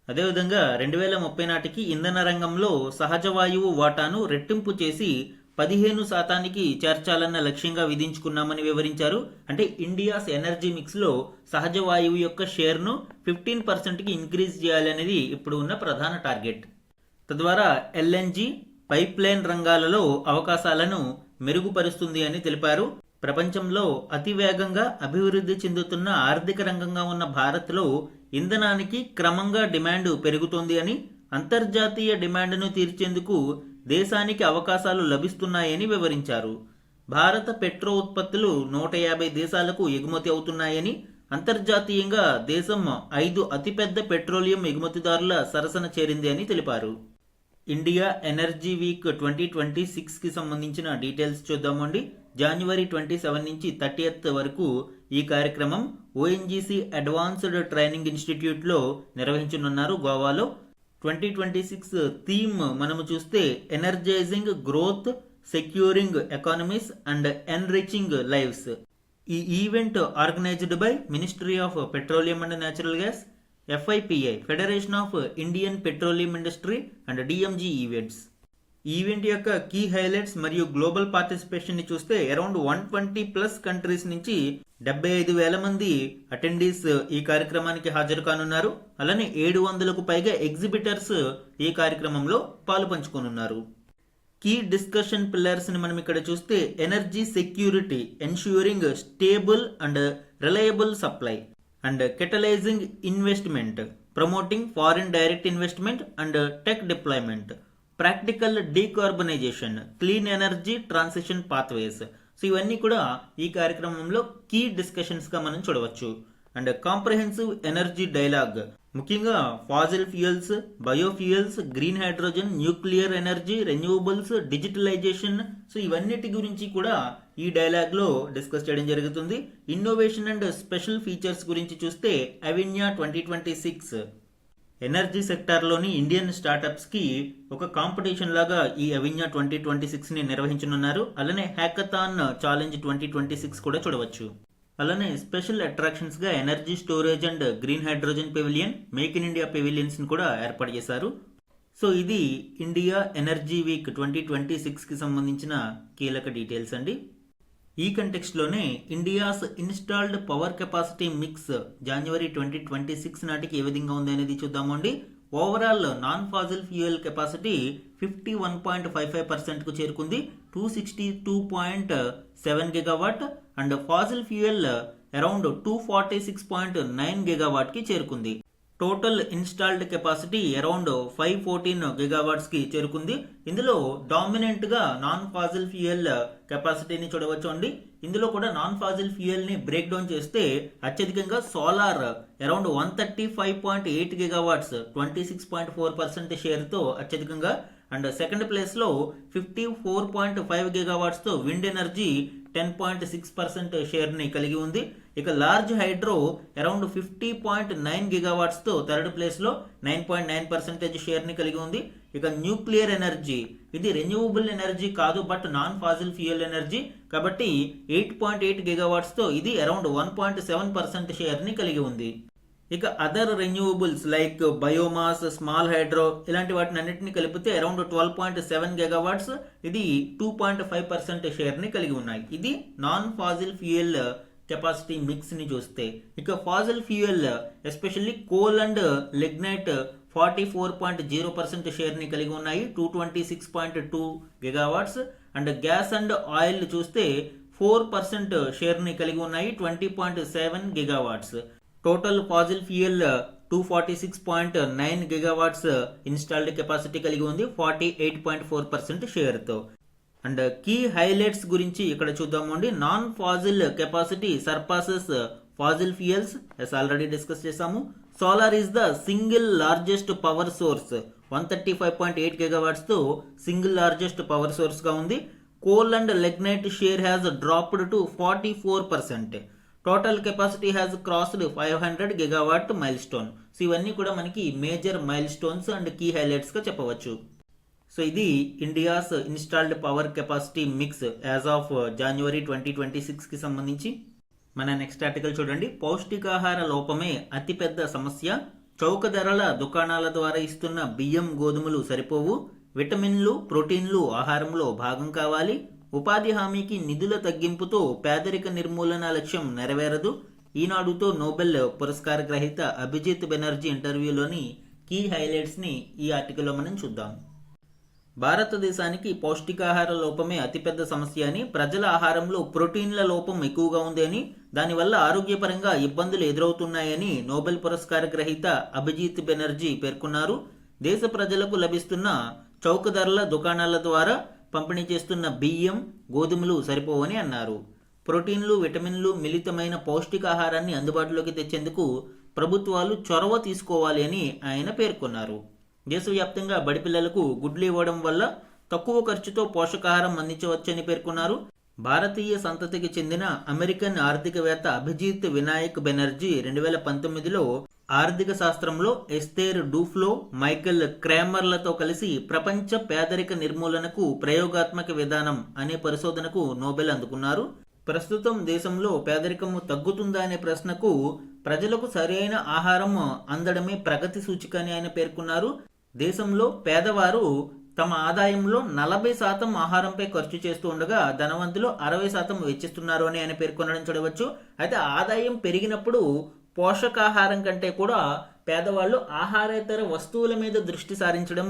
అదేవిధంగా 2030 నాటికి ఇంధన రంగంలో సహజ వాయువు వాటాను రెట్టింపు చేసి 15% చేర్చాలన్న లక్ష్యంగా విధించుకున్నామని వివరించారు. అంటే ఇండియాస్ ఎనర్జీ మిక్స్లో సహజ వాయువు యొక్క షేర్ను 15%కి ఇంక్రీజ్ చేయాలనేది ఇప్పుడు ఉన్న ప్రధాన టార్గెట్. తద్వారా LNG, పైప్ లైన్ రంగాలలో అవకాశాలను మెరుగుపరుస్తుంది అని తెలిపారు. ప్రపంచంలో అతివేగంగా అభివృద్ధి చెందుతున్న ఆర్థిక రంగంగా ఉన్న భారత్లో ఇంధనానికి క్రమంగా డిమాండ్ పెరుగుతోంది అని, అంతర్జాతీయ డిమాండ్ను తీర్చేందుకు దేశానికి అవకాశాలు లభిస్తున్నాయని వివరించారు. భారత పెట్రో ఉత్పత్తులు 150 దేశాలకు ఎగుమతి అవుతున్నాయని, అంతర్జాతీయంగా దేశం 5 అతిపెద్ద పెట్రోలియం ఎగుమతిదారుల సరసన చేరింది అని తెలిపారు. ఇండియా ఎనర్జీ వీక్ 2026కి సంబంధించిన డీటెయిల్స్ చూద్దామండి. జనవరి 27 నుంచి 30th వరకు ఈ కార్యక్రమం ONGC అడ్వాన్స్డ్ ట్రైనింగ్ ఇన్స్టిట్యూట్లో నిర్వహించనున్నారు గోవాలో. 2026 థీమ్ మనము చూస్తే energising growth, securing economies and enriching lives. ఈ event organised by ministry of petroleum and natural gas, FIPI federation of Indian petroleum industry and DMG events. Event యొక్క కీ హైలైట్స్ మరియు గ్లోబల్ పార్టిసిపేషన్ ని చూస్తే అరౌండ్ 120+ కంట్రీస్ నుంచి 75,000 మంది అటెండీస్ ఈ కార్యక్రమానికి హాజరు కానున్నారు. అలానే 700కు పైగా ఎగ్జిబిటర్స్ ఈ కార్యక్రమంలో పాలు పంచుకోనున్నారు. కీ డిస్కషన్ పిల్లర్స్ ని మనం ఇక్కడ చూస్తే energy security, ensuring stable and reliable supply and catalysing investment, promoting foreign direct investment and tech deployment, practical decarbonisation, clean energy transition pathways. So ఇవన్నీ కూడా ఈ కార్యక్రమంలో కీ డిస్కషన్స్ గా మనం చూడవచ్చు. అండ్ కాంప్రహెన్సివ్ ఎనర్జీ డైలాగ్, ముఖ్యంగా fossil fuels, biofuels, green hydrogen, nuclear energy, renewables, digitalisation. So ఇవన్నిటి గురించి కూడా ఈ డైలాగ్ లో డిస్కస్ చేయడం జరుగుతుంది. ఇన్నోవేషన్ అండ్ స్పెషల్ ఫీచర్స్ గురించి చూస్తే అవిన్యా 2026 ఎనర్జీ సెక్టార్లోని ఇండియన్ స్టార్టప్స్ కి ఒక కాంపిటీషన్ లాగా ఈ అవిన్యా 2026 ని నిర్వహించనున్నారు. అలానే హ్యాకథాన్ ఛాలెంజ్ 2026 కూడా చూడవచ్చు. అలానే స్పెషల్ అట్రాక్షన్స్ గా energy storage and green hydrogen pavilion, make in India పెవిలియన్స్ ని కూడా ఏర్పాటు చేశారు. సో ఇది ఇండియా ఎనర్జీ వీక్ 2026 కి సంబంధించిన కీలక డీటెయిల్స్ అండి. ఈ కంటెక్స్ట్ లోనే India's installed power capacity mix జనవరి 2026 నాటికి ఏ విధంగా ఉంది అనేది చూద్దాము అండి. Overall non fossil fuel capacity 51.55% కు చేరుకుంది, 262.7 gigawatt. And fossil fuel around 246.9 gigawatt కి చేరుకుంది. Total installed capacity around 514 gigawatts కి చేరుకుంది. ఇందులో డామినెంట్ గా నాన్ ఫాజిల్ ఫ్యూయల్ కెపాసిటీని చూడవచ్చు అండి. ఇందులో కూడా నాన్ ఫాజిల్ ఫ్యూయల్ ని బ్రేక్ డౌన్ చేస్తే అత్యధికంగా సోలార్ అరౌండ్ 135.8 గిగావాట్స్ 26.4% షేర్ తో అత్యధికంగా. అండ్ సెకండ్ ప్లేస్ లో 54.5 గిగావాట్స్ తో విండ్ ఎనర్జీ 10.6% షేర్ ని కలిగి ఉంది. ఇక లార్జ్ హైడ్రో అరౌండ్ 50.9 గిగావాట్స్ తో థర్డ్ ప్లేస్ లో 9.9% షేర్ ని కలిగి ఉంది. ఇక న్యూక్లియర్ ఎనర్జీ, ఇది రెన్యూవబుల్ ఎనర్జీ కాదు but non fossil fuel energy కాబట్టి 8.8 గిగావాట్స్ తో ఇది అరౌండ్ 1.7% షేర్ ని కలిగి ఉంది. ఇక other renewables like biomass, small hydro ఇలాంటి వాటిని అన్నింటినీ కలిపితే అరౌండ్ 12.7 గిగావాట్స్, ఇది 2.5% షేర్ ని కలిగి ఉన్నాయి. ఇది non fossil fuel capacity mix ని చూస్తే. ఇక Faasil fuel especially coal and lignite 44.0% share ని కలిగి ఉన్నాయి, 226.2 gigawatts. And gas and oil చూస్తే 4% షేర్ ని కలిగి ఉన్నాయి, 20.7 gigawatts. Total Faasil fuel 246.9 gigawatts installed capacity కలిగి ఉంది, 48.4% షేర్ తో. అండ్ కీ హైలైట్స్ గురించి ఇక్కడ చూద్దాము అండి. Non fossil capacity surpasses fossil fuels, already discuss చేసాము. Solar is the single largest power source, 135.8 gigawatts తో సింగిల్ లార్జెస్ట్ పవర్ సోర్స్ గా ఉంది. Coal and lignite share has dropped to 44%. Total capacity has crossed 500 gigawatt milestone. So ఇవన్నీ కూడా మనకి major milestones and key highlights గా చెప్పవచ్చు. సో ఇది India's installed power capacity mix as of January 2026 కి సంబంధించి. మన నెక్స్ట్ ఆర్టికల్ చూడండి. పౌష్టికాహార లోపమే అతిపెద్ద సమస్య, చౌక ధరల దుకాణాల ద్వారా ఇస్తున్న బియ్యం, గోధుమలు సరిపోవు, విటమిన్లు, ప్రోటీన్లు ఆహారంలో భాగం కావాలి, ఉపాధి హామీకి నిధుల తగ్గింపుతో పేదరిక నిర్మూలన లక్ష్యం నెరవేరదు. ఈనాడుతో నోబెల్ పురస్కార గ్రహీత అభిజిత్ బెనర్జీ ఇంటర్వ్యూలోని కీ హైలైట్స్ ని ఈ ఆర్టికల్లో మనం చూద్దాం. భారతదేశానికి పౌష్టికాహార లోపమే అతిపెద్ద సమస్య అని, ప్రజల ఆహారంలో ప్రోటీన్ల లోపం ఎక్కువగా ఉంది అని, దానివల్ల ఆరోగ్యపరంగా ఇబ్బందులు ఎదురవుతున్నాయని నోబెల్ పురస్కార గ్రహీత అభిజిత్ బెనర్జీ పేర్కొన్నారు. దేశ ప్రజలకు లభిస్తున్న చౌక ధరల దుకాణాల ద్వారా పంపిణీ చేస్తున్న బియ్యం, గోధుమలు సరిపోవని అన్నారు. ప్రోటీన్లు, విటమిన్లు, మిళితమైన పౌష్టికాహారాన్ని అందుబాటులోకి తెచ్చేందుకు ప్రభుత్వాలు చొరవ తీసుకోవాలి అని ఆయన పేర్కొన్నారు. దేశవ్యాప్తంగా బడి పిల్లలకు గుడ్లు ఇవ్వడం వల్ల తక్కువ ఖర్చుతో పోషకాహారం అందించవచ్చని పేర్కొన్నారు. భారతీయ సంతతికి చెందిన అమెరికన్ ఆర్థికవేత్త అభిజిత్ వినాయక్ బెనర్జీ 2019లో ఆర్థిక శాస్త్రంలో ఎస్తేర్ డూఫ్లో, మైకెల్ క్రామర్లతో కలిసి ప్రపంచ పేదరిక నిర్మూలనకు ప్రయోగాత్మక విధానం అనే పరిశోధనకు నోబెల్ అందుకున్నారు. ప్రస్తుతం దేశంలో పేదరికము తగ్గుతుందా అనే ప్రశ్నకు ప్రజలకు సరైన ఆహారం అందడమే ప్రగతి సూచిక అని ఆయన పేర్కొన్నారు. దేశంలో పేదవారు తమ ఆదాయంలో 40% ఆహారంపై ఖర్చు చేస్తూ ఉండగా ధనవంతులు 60% వెచ్చిస్తున్నారు అని ఆయన పేర్కొనడం చూడవచ్చు. అయితే ఆదాయం పెరిగినప్పుడు పోషకాహారం కంటే కూడా పేదవాళ్ళు ఆహారేతర వస్తువుల మీద దృష్టి సారించడం,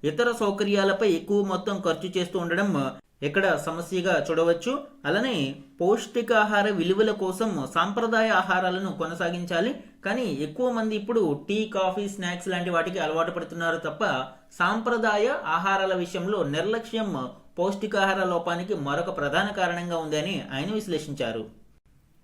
ఇతర సౌకర్యాలపై ఎక్కువ మొత్తం ఖర్చు చేస్తూ ఉండడం ఇక్కడ సమస్యగా చూడవచ్చు. అలానే పౌష్టికాహార విలువల కోసం సాంప్రదాయ ఆహారాలను కొనసాగించాలి, కానీ ఎక్కువ మంది ఇప్పుడు టీ, కాఫీ, స్నాక్స్ లాంటి వాటికి అలవాటు పడుతున్నారు తప్ప సాంప్రదాయ ఆహారాల విషయంలో నిర్లక్ష్యం పౌష్టికాహార లోపానికి మరొక ప్రధాన కారణంగా ఉందని ఆయన విశ్లేషించారు.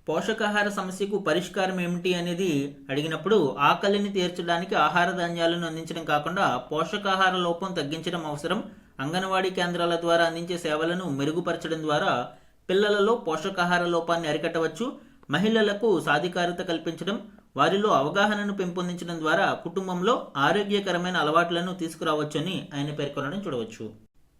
పోషకాహార సమస్యకు పరిష్కారం ఏమిటి అనేది అడిగినప్పుడు ఆకలిని తీర్చడానికి ఆహార ధాన్యాలను అందించడం కాకుండా పోషకాహార లోపం తగ్గించడం అవసరం. అంగన్వాడీ కేంద్రాల ద్వారా అందించే సేవలను మెరుగుపరచడం ద్వారా పిల్లలలో పోషకాహార లోపాన్ని అరికట్టవచ్చు. మహిళలకు సాధికారత కల్పించడం, వారిలో అవగాహనను పెంపొందించడం ద్వారా కుటుంబంలో ఆరోగ్యకరమైన అలవాట్లను తీసుకురావచ్చని ఆయన పేర్కొనడం చూడవచ్చు.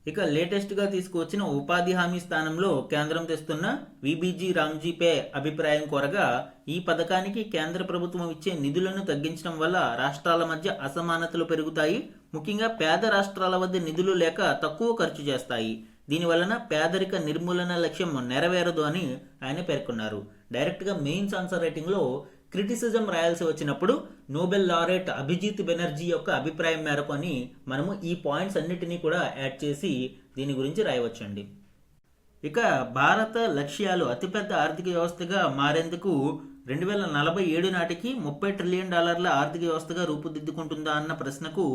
ఇక లేటెస్ట్గా తీసుకువచ్చిన ఉపాధి హామీ స్థానంలో కేంద్రం తెస్తున్న విబిజీ రామ్జీపై అభిప్రాయం కోరగా, ఈ పథకానికి కేంద్ర ప్రభుత్వం ఇచ్చే నిధులను తగ్గించడం వల్ల రాష్ట్రాల మధ్య అసమానతలు పెరుగుతాయి. ముఖ్యంగా పేద రాష్ట్రాల వద్ద నిధులు లేక తక్కువ ఖర్చు చేస్తాయి. దీనివలన పేదరిక నిర్మూలన లక్ష్యం నెరవేరదు అని ఆయన పేర్కొన్నారు. డైరెక్ట్గా మెయిన్స్ ఆన్సర్ రైటింగ్లో క్రిటిసిజం రాయాల్సి వచ్చినప్పుడు నోబెల్ లారెట్ అభిజిత్ బెనర్జీ యొక్క అభిప్రాయం మేరకు అని మనము ఈ పాయింట్స్ అన్నిటినీ కూడా యాడ్ చేసి దీని గురించి రాయవచ్చండి. ఇక భారత లక్ష్యాలు అతిపెద్ద ఆర్థిక వ్యవస్థగా మారేందుకు 2047 నాటికి $30 ట్రిలియన్ ఆర్థిక వ్యవస్థగా రూపుదిద్దుకుంటుందా అన్న ప్రశ్నకు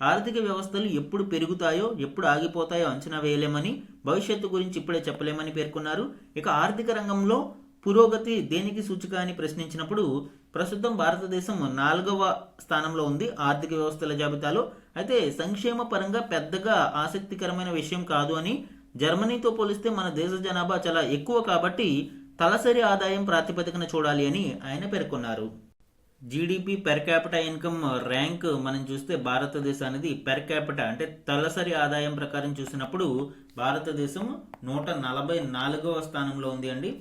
ఆర్థిక వ్యవస్థలు ఎప్పుడు పెరుగుతాయో ఎప్పుడు ఆగిపోతాయో అంచనా వేయలేమని, భవిష్యత్తు గురించి ఇప్పుడే చెప్పలేమని పేర్కొన్నారు. ఇక ఆర్థిక రంగంలో పురోగతి దేనికి సూచిక అని ప్రశ్నించినప్పుడు ప్రస్తుతం భారతదేశం 4వ స్థానంలో ఉంది ఆర్థిక వ్యవస్థల జాబితాలో. అయితే సంక్షేమ పరంగా పెద్దగా ఆసక్తికరమైన విషయం కాదు అని, జర్మనీతో పోలిస్తే మన దేశ జనాభా చాలా ఎక్కువ కాబట్టి తలసరి ఆదాయం ప్రాతిపదికన చూడాలి అని ఆయన పేర్కొన్నారు. GDP per capita income rank మనం చూస్తే భారతదేశానికి పెర్ క్యాపిటా అంటే తలసరి ఆదాయం ప్రకారం చూసినప్పుడు భారతదేశం 144వ స్థానంలో ఉంది అండి.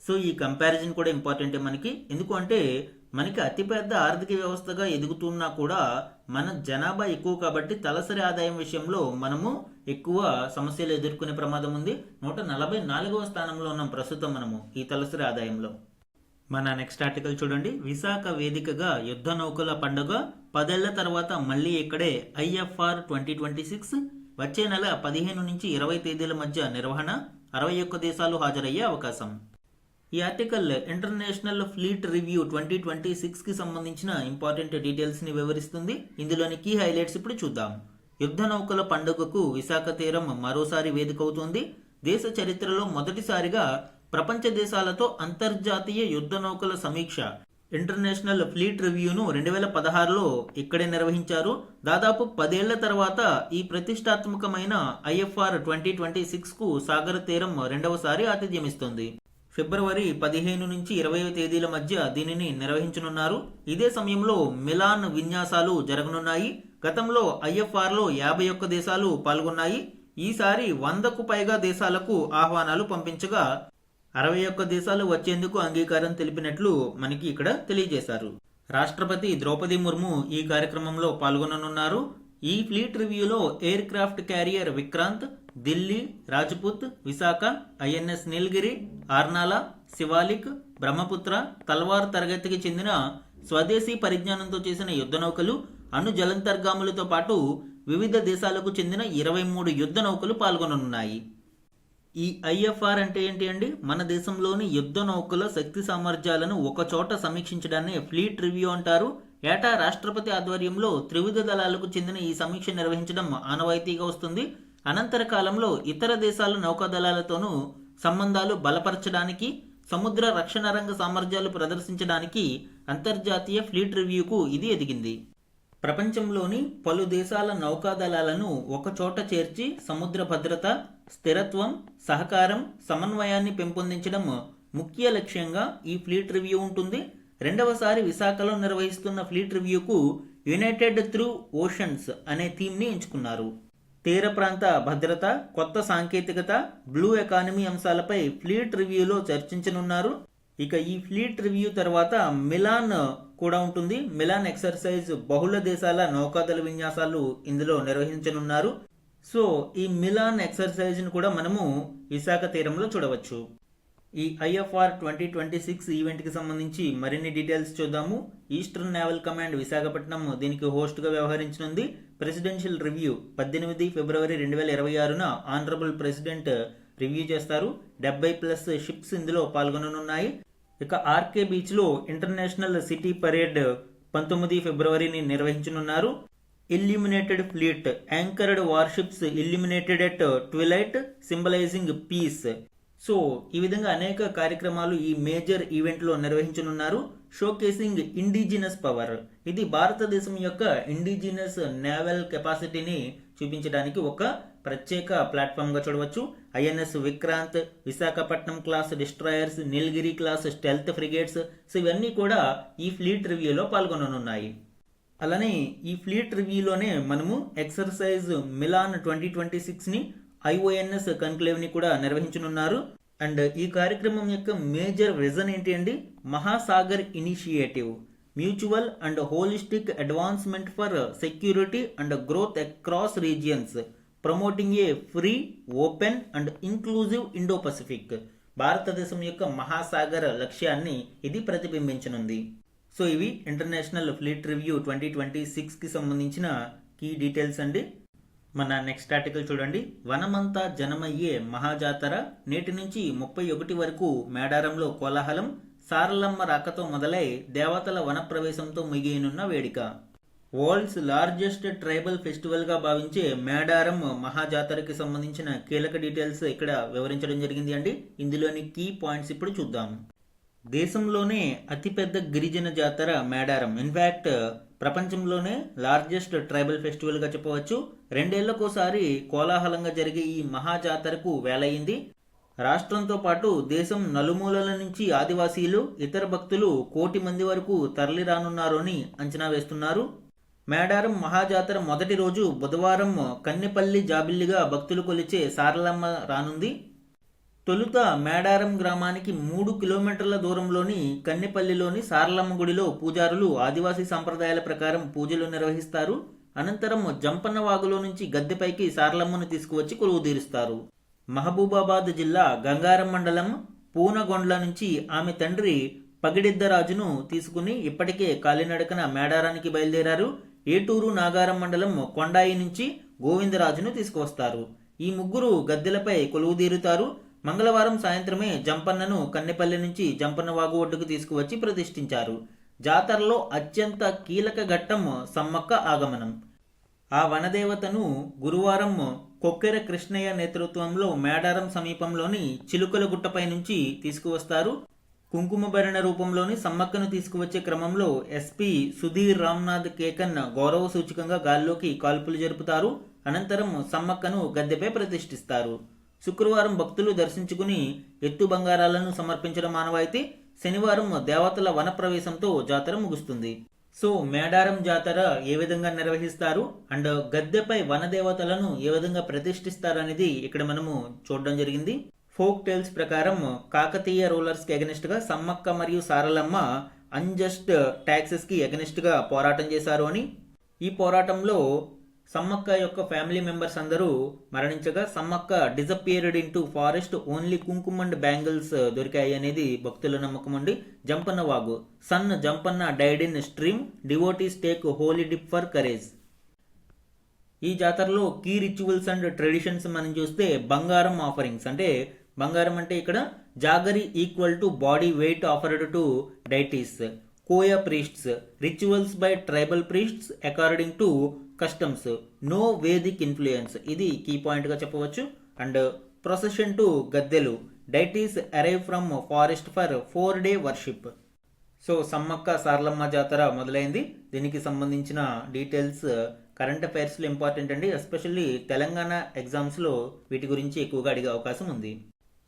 సో ఈ కంపారిజన్ కూడా ఇంపార్టెంటే మనకి. ఎందుకు అంటే మనకి అతిపెద్ద ఆర్థిక వ్యవస్థగా ఎదుగుతున్నా కూడా మన జనాభా ఎక్కువ కాబట్టి తలసరి ఆదాయం విషయంలో మనము ఎక్కువ సమస్యలు ఎదుర్కొనే ప్రమాదం ఉంది. 144వ స్థానంలో ఉన్నాం ప్రస్తుతం మనము ఈ తలసరి ఆదాయంలో. మన నెక్స్ట్ ఆర్టికల్ చూడండి. విశాఖ వేదికగా యుద్ధ నౌకల పండుగ 10 ఏళ్ల తర్వాత మళ్ళీ ఇక్కడే IFR 2026 వచ్చే నెల 15 నుంచి 20 తేదీల మధ్య నిర్వహణ, 61 దేశాలు హాజరయ్యే అవకాశం. ఈ ఆర్టికల్ ఇంటర్నేషనల్ ఫ్లీట్ రివ్యూ 2026కి సంబంధించిన ఇంపార్టెంట్ డీటెయిల్స్ని వివరిస్తుంది. ఇందులోని కీ హైలైట్స్ ఇప్పుడు చూద్దాం. యుద్ధ నౌకల పండుగకు విశాఖ తీరం మరోసారి వేదిక అవుతుంది. దేశ చరిత్రలో మొదటిసారిగా ప్రపంచ దేశాలతో అంతర్జాతీయ యుద్ధ నౌకల సమీక్ష ఇంటర్నేషనల్ ఫ్లీట్ రివ్యూను 2016లో ఇక్కడే నిర్వహించారు. దాదాపు 10 ఏళ్ల తర్వాత ఈ ప్రతిష్టాత్మకమైన IFR 2026కు సాగర తీరం రెండవసారి ఆతిథ్యమిస్తుంది. ఫిబ్రవరి 15 నుంచి 20 తేదీల మధ్య దీనిని నిర్వహించనున్నారు. ఇదే సమయంలో మిలాన్ విన్యాసాలు జరగనున్నాయి. గతంలో IFRలో 51 దేశాలు పాల్గొన్నాయి. ఈసారి 100కు పైగా దేశాలకు ఆహ్వానాలు పంపించగా 61 దేశాలు వచ్చేందుకు అంగీకారం తెలిపినట్లు మనకి ఇక్కడ తెలియజేశారు. రాష్ట్రపతి ద్రౌపది ముర్ము ఈ కార్యక్రమంలో పాల్గొననున్నారు. ఈ ఫ్లీట్ రివ్యూలో air craft carrier Vikrant, Delhi, Rajput, Visakha, INS నీలగిరి, ఆర్నాలా, శివాలిక్, బ్రహ్మపుత్ర, తల్వార్ తరగతికి చెందిన స్వదేశీ పరిజ్ఞానంతో చేసిన యుద్ధ నౌకలు, అణు జలంతర్గాములతో పాటు వివిధ దేశాలకు చెందిన 23 యుద్ధ నౌకలు పాల్గొననున్నాయి. ఈ IFR అంటే ఏంటి అండి? మన దేశంలోని యుద్ధ నౌకల శక్తి సామర్థ్యాలను ఒక చోట సమీక్షించడాన్ని ఫ్లీట్ రివ్యూ అంటారు. ఏటా రాష్ట్రపతి ఆధ్వర్యంలో త్రివిధ దళాలకు చెందిన ఈ సమీక్ష నిర్వహించడం ఆనవాయితీగా వస్తుంది. అనంతర కాలంలో ఇతర దేశాల నౌకాదళాలతోనూ సంబంధాలు బలపరచడానికి, సముద్ర రక్షణ రంగ సామర్థ్యాలు ప్రదర్శించడానికి అంతర్జాతీయ ఫ్లీట్ రివ్యూకు ఇది ఎదిగింది. ప్రపంచంలోని పలు దేశాల నౌకాదళాలను ఒకచోట చేర్చి సముద్ర భద్రత, స్థిరత్వం, సహకారం, సమన్వయాన్ని పెంపొందించడం ముఖ్య లక్ష్యంగా ఈ ఫ్లీట్ రివ్యూ ఉంటుంది. రెండవసారి విశాఖలో నిర్వహిస్తున్న ఫ్లీట్ రివ్యూకు యునైటెడ్ త్రూ ఓషన్స్ అనే థీమ్ని ఎంచుకున్నారు. తీర ప్రాంత భద్రత, కొత్త సాంకేతికత, బ్లూ ఎకానమీ అంశాలపై ఫ్లీట్ రివ్యూలో చర్చించనున్నారు. ఇక ఈ ఫ్లీట్ రివ్యూ తర్వాత మిలాన్ కూడా ఉంటుంది. మిలాన్ ఎక్సర్సైజ్ బహుళ దేశాల నౌకాదళ విన్యాసాలు ఇందులో నిర్వహించనున్నారు. సో ఈ మిలాన్ ఎక్సర్సైజ్ను కూడా మనము విశాఖ తీరంలో చూడవచ్చు. ఈ IFR 2026 ఈవెంట్కి సంబంధించి మరిన్ని డీటెయిల్స్ చూద్దాము. ఈస్టర్న్ నేవల్ కమాండ్ విశాఖపట్నం దీనికి హోస్ట్గా వ్యవహరించనుంది. ప్రెసిడెన్షియల్ రివ్యూ 18 ఫిబ్రవరి 2026న ఆనరబుల్ ప్రెసిడెంట్ రివ్యూ చేస్తారు. 70+ షిప్స్ ఇందులో పాల్గొననున్నాయి. ఇక ఆర్కే బీచ్లో ఇంటర్నేషనల్ సిటీ పరేడ్ 19 ఫిబ్రవరిని నిర్వహించనున్నారు. Illuminated fleet anchored warships illuminated at twilight symbolising peace. So ఈ విధంగా అనేక కార్యక్రమాలు ఈ మేజర్ ఈవెంట్లో నిర్వహించనున్నారు. షోకేసింగ్ ఇండిజినస్ పవర్, ఇది భారతదేశం యొక్క ఇండిజినస్ నేవల్ కెపాసిటీని చూపించడానికి ఒక ప్రత్యేక ప్లాట్ఫామ్గా చూడవచ్చు. INS Vikrant, Visakhapatnam class destroyers, Nilgiri class stealth frigates, so ఇవన్నీ కూడా ఈ ఫ్లీట్ రివ్యూలో పాల్గొననున్నాయి. అలానే ఈ ఫ్లీట్ రివ్యూలోనే మనము ఎక్సర్సైజ్ మిలాన్ 2026ని IONS కన్క్లేవ్ని కూడా నిర్వహించనున్నారు. అండ్ ఈ కార్యక్రమం యొక్క మేజర్ విజన్ ఏంటి అండి? Mahasagar initiative, mutual and holistic advancement for security and growth across regions, promoting A free, open and inclusive Indo Pacific. భారతదేశం యొక్క మహాసాగర్ లక్ష్యాన్ని ఇది ప్రతిబింబించనుంది. సో ఇవి ఇంటర్నేషనల్ ఫ్లీట్ రివ్యూ 2026కి సంబంధించిన కీ డీటెయిల్స్ అండి. మన నెక్స్ట్ ఆర్టికల్ చూడండి. వనమంతా జనమయ్యే మహాజాతర, నేటి నుంచి 31 వరకు మేడారంలో కోలాహలం, సారలమ్మ రాకతో మొదలై దేవతల వనప్రవేశంతో ముగియనున్న వేడుక. వరల్డ్స్ లార్జెస్ట్ ట్రైబల్ ఫెస్టివల్గా భావించే మేడారం మహాజాతరకి సంబంధించిన కీలక డీటెయిల్స్ ఇక్కడ వివరించడం జరిగింది అండి. ఇందులోని కీ పాయింట్స్ ఇప్పుడు చూద్దాం. దేశంలోనే అతిపెద్ద గిరిజన జాతర మేడారం. ఇన్ఫ్యాక్ట్ ప్రపంచంలోనే లార్జెస్ట్ ట్రైబల్ ఫెస్టివల్గా చెప్పవచ్చు. 2 ఏళ్లకోసారి కోలాహలంగా జరిగే ఈ మహాజాతరకు వేలయ్యింది. రాష్ట్రంతో పాటు దేశం నలుమూలల నుంచి ఆదివాసీలు, ఇతర భక్తులు 1 కోటి మంది వరకు తరలిరానున్నారు అని అంచనా వేస్తున్నారు. మేడారం మహాజాతర మొదటి రోజు బుధవారం కన్నెపల్లి జాబిల్లిగా భక్తులు కొలిచే సారలమ్మ రానుంది. తొలుత మేడారం గ్రామానికి 3 కిలోమీటర్ల దూరంలోని కన్నెపల్లిలోని సారలమ్మ గుడిలో పూజారులు ఆదివాసీ సంప్రదాయాల ప్రకారం పూజలు నిర్వహిస్తారు. అనంతరం జంపన్న వాగులో నుంచి గద్దెపైకి సారలమ్మను తీసుకువచ్చి కొలువుదీరుస్తారు. మహబూబాబాద్ జిల్లా గంగారం మండలం పూనగొండ్ల నుంచి ఆమె తండ్రి పగిడిద్దరాజును తీసుకుని ఇప్పటికే కాలినడకన మేడారానికి బయలుదేరారు. ఏటూరు నాగారం మండలం కొండాయి నుంచి గోవిందరాజును తీసుకువస్తారు. ఈ ముగ్గురు గద్దెలపై కొలువుదీరుతారు. మంగళవారం సాయంత్రమే జంపన్నను కన్నెపల్లి నుంచి జంపన్న వాగు ఒడ్డుకు తీసుకువచ్చి ప్రతిష్ఠించారు. జాతరలో అత్యంత కీలక ఘట్టం సమ్మక్క ఆగమనం. ఆ వనదేవతను గురువారం కొక్కెర కృష్ణయ్య నేతృత్వంలో మేడారం సమీపంలోని చిలుకల గుట్టపై నుంచి తీసుకువస్తారు. కుంకుమభరణ రూపంలోని సమ్మక్కను తీసుకువచ్చే క్రమంలో SP సుధీర్ రామ్నాథ్ కేకన్ గౌరవ సూచకంగా గాల్లోకి కాల్పులు జరుపుతారు. అనంతరం సమ్మక్కను గద్దెపై ప్రతిష్ఠిస్తారు. శుక్రవారం భక్తులు దర్శించుకుని ఎత్తు బంగారాలను సమర్పించడం ఆనవాయితీ. శనివారం దేవతల వనప్రవేశంతో జాతర ముగుస్తుంది. సో మేడారం జాతర ఏ విధంగా నిర్వహిస్తారు అండ్ గద్దెపై వనదేవతలను ఏ విధంగా ప్రతిష్ఠిస్తారు అనేది ఇక్కడ మనము చూడడం జరిగింది. ఫోక్ టేల్స్ ప్రకారం కాకతీయ రూలర్స్కి ఎగనిస్ట్గా సమ్మక్క మరియు సారలమ్మ అన్జస్ట్ ట్యాక్సెస్కి ఎగనిస్ట్గా పోరాటం చేశారు అని. ఈ పోరాటంలో సమ్మక్క యొక్క ఫ్యామిలీ మెంబర్స్ అందరూ మరణించగా Sammakka disappeared into forest, only kumkuma and bangles దొరికాయి అనేది భక్తుల నమ్మకం అండి. Jampanna Vagu, son Jampanna died in stream, devotees take holy dip for courage. ఈ జాతరలో కీ రిచువల్స్ అండ్ ట్రెడిషన్స్ మనం చూస్తే బంగారం ఆఫరింగ్స్, అంటే బంగారం అంటే ఇక్కడ jaggery equal to body weight offered to deities. Koya priests, rituals by tribal priests according to customs, no Vedic influence, ఇది కీ పాయింట్గా చెప్పవచ్చు. అండ్ ప్రొసెషన్ టు గద్దెలు, deities arrive from forest for 4-day worship. So Sammakka Saralamma Jatara మొదలైంది. దీనికి సంబంధించిన డీటెయిల్స్ కరెంట్ అఫైర్స్లో ఇంపార్టెంట్ అండి. ఎస్పెషల్లీ తెలంగాణ ఎగ్జామ్స్లో వీటి గురించి ఎక్కువగా అడిగే అవకాశం ఉంది.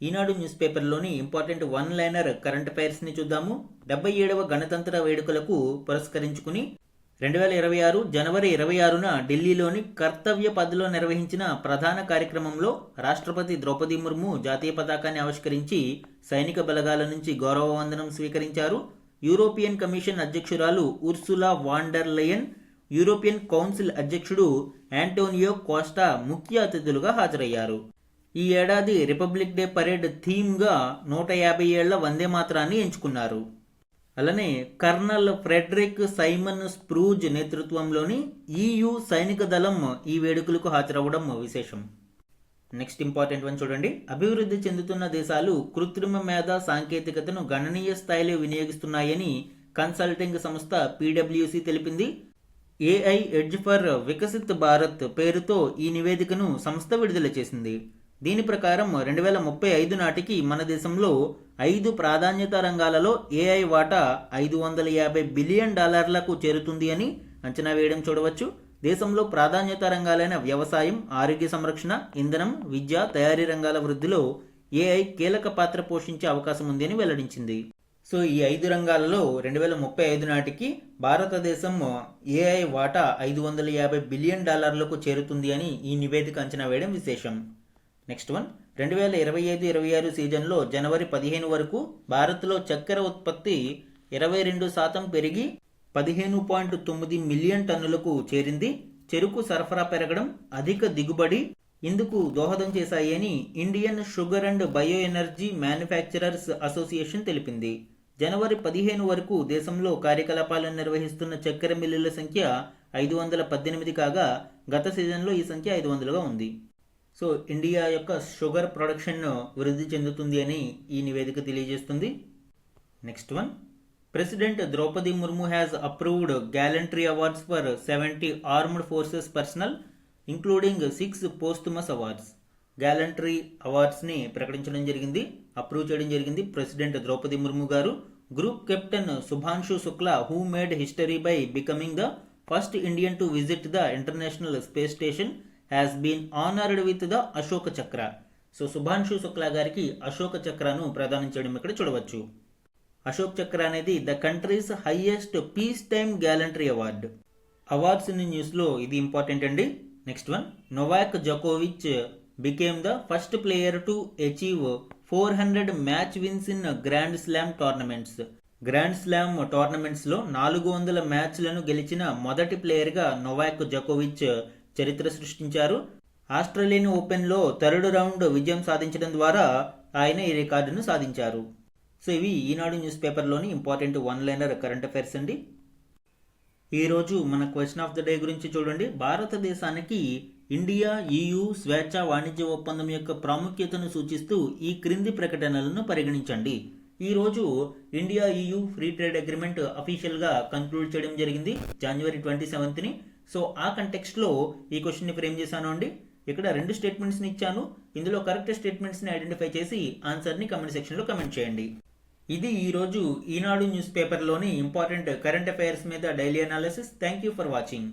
ఈనాడు న్యూస్ పేపర్లోని ఇంపార్టెంట్ 1-లైనర్ కరెంట్ అఫైర్స్ని చూద్దాము. 77వ గణతంత్ర వేడుకలకు పురస్కరించుకుని 2026 జనవరి 26న ఢిల్లీలోని కర్తవ్య పథ్లో నిర్వహించిన ప్రధాన కార్యక్రమంలో రాష్ట్రపతి ద్రౌపది ముర్ము జాతీయ పతాకాన్ని ఆవిష్కరించి సైనిక బలగాల నుంచి గౌరవ వందనం స్వీకరించారు. యూరోపియన్ కమిషన్ అధ్యక్షురాలు Ursula von der lion European council అధ్యక్షుడు యాంటోనియో కోస్టా ముఖ్య అతిథులుగా హాజరయ్యారు. ఈ ఏడాది రిపబ్లిక్ డే పరేడ్ థీమ్గా 150 ఏళ్ల వందే మాతరాన్ని ఎంచుకున్నారు. అలానే కర్నల్ ఫ్రెడరిక్ సైమన్ స్ప్రూజ్ నేతృత్వంలోని EU సైనిక దళం ఈ వేడుకలకు హాజరవ్వడం విశేషం. నెక్స్ట్ ఇంపార్టెంట్ వన్ చూడండి. అభివృద్ధి చెందుతున్న దేశాలు కృత్రిమ మేధ సాంకేతికతను గణనీయ స్థాయిలో వినియోగిస్తున్నాయని కన్సల్టింగ్ సంస్థ PwC తెలిపింది. AI edge for Viksit Bharat పేరుతో ఈ నివేదికను సంస్థ విడుదల చేసింది. దీని ప్రకారం 2035 నాటికి మన దేశంలో 5 ప్రాధాన్యత రంగాలలో AI వాటా $550 బిలియన్ చేరుతుంది అని అంచనా వేయడం చూడవచ్చు. దేశంలో ప్రాధాన్యత రంగాలైన వ్యవసాయం, ఆరోగ్య సంరక్షణ, ఇంధనం, విద్య, తయారీ రంగాల వృద్ధిలో AI కీలక పాత్ర పోషించే అవకాశం ఉంది అని వెల్లడించింది. సో ఈ 5 రంగాలలో 2035 నాటికి భారతదేశం AI వాటా $550 బిలియన్ చేరుతుంది అని ఈ నివేదిక అంచనా వేయడం విశేషం. నెక్స్ట్ వన్, 2025-26 సీజన్లో జనవరి 15 వరకు భారత్లో చక్కెర ఉత్పత్తి 22% పెరిగి 15.9 మిలియన్ టన్నులకు చేరింది. చెరుకు సరఫరా పెరగడం, అధిక దిగుబడి ఇందుకు దోహదం చేశాయి అని Indian sugar and bio energy manufacturers association తెలిపింది. జనవరి 15 వరకు దేశంలో కార్యకలాపాలను నిర్వహిస్తున్న చక్కెర మిల్లుల సంఖ్య 518 కాగా గత సీజన్లో ఈ సంఖ్య 500గా ఉంది. సో ఇండియా యొక్క షుగర్ ప్రొడక్షన్ వృద్ధి చెందుతుంది అని ఈ నివేదిక తెలియజేస్తుంది. Next one, president Droupadi Murmu has approved gallantry awards for 70 armed forces personnel including 6 posthumous awards. Gallantry అవార్డ్స్ని ప్రకటించడం జరిగింది, అప్రూవ్ చేయడం జరిగింది ప్రెసిడెంట్ ద్రౌపది ముర్ము గారు. Group captain Shubhanshu Shukla who made history by becoming the first Indian to visit the International Space Station has been honoured with the Ashoka Chakra. So Shubhanshu Shukla గారికి అశోక చక్రను ప్రదానం చేయడం ఇక్కడ చూడవచ్చు. అశోక్ చక్ర అనేది the country's highest peace time gallantry award. Awards న్యూస్లో ఇది ఇంపార్టెంట్ అండి. నెక్స్ట్ వన్, నొవాక్ జోకోవిచ్ became the first player to achieve 400 match wins in grand slam tournaments. Grand slam టోర్నమెంట్స్లో 400 మ్యాచ్లను గెలిచిన మొదటి ప్లేయర్గా నొవాక్ జోకోవిచ్ చరిత్ర సృష్టించారు. ఆస్ట్రేలియన్ ఓపెన్లో 3rd రౌండ్ విజయం సాధించడం ద్వారా ఆయన ఈ రికార్డును సాధించారు. సో ఇవి ఈనాడు న్యూస్ పేపర్లోని ఇంపార్టెంట్ 1-లైనర్ కరెంట్ అఫైర్స్ అండి. ఈరోజు మన క్వశ్చన్ ఆఫ్ ద డే గురించి చూడండి. భారతదేశానికి ఇండియా EU స్వేచ్ఛ వాణిజ్య ఒప్పందం యొక్క ప్రాముఖ్యతను సూచిస్తూ ఈ క్రింది ప్రకటనలను పరిగణించండి. ఈరోజు India EU free trade agreement అఫీషియల్గా కంక్లూడ్ చేయడం జరిగింది జనవరి 27ని. సో ఆ కంటెక్స్ట్లో ఈ క్వశ్చన్ని ఫ్రేమ్ చేశాను అండి. ఇక్కడ 2 స్టేట్మెంట్స్ని ఇచ్చాను. ఇందులో కరెక్ట్ స్టేట్మెంట్స్ని ఐడెంటిఫై చేసి ఆన్సర్ని కమెంట్ సెక్షన్లో కమెంట్ చేయండి. ఇది ఈరోజు ఈనాడు న్యూస్ పేపర్లోని ఇంపార్టెంట్ కరెంట్ అఫైర్స్ మీద daily analysis. Thank you for watching.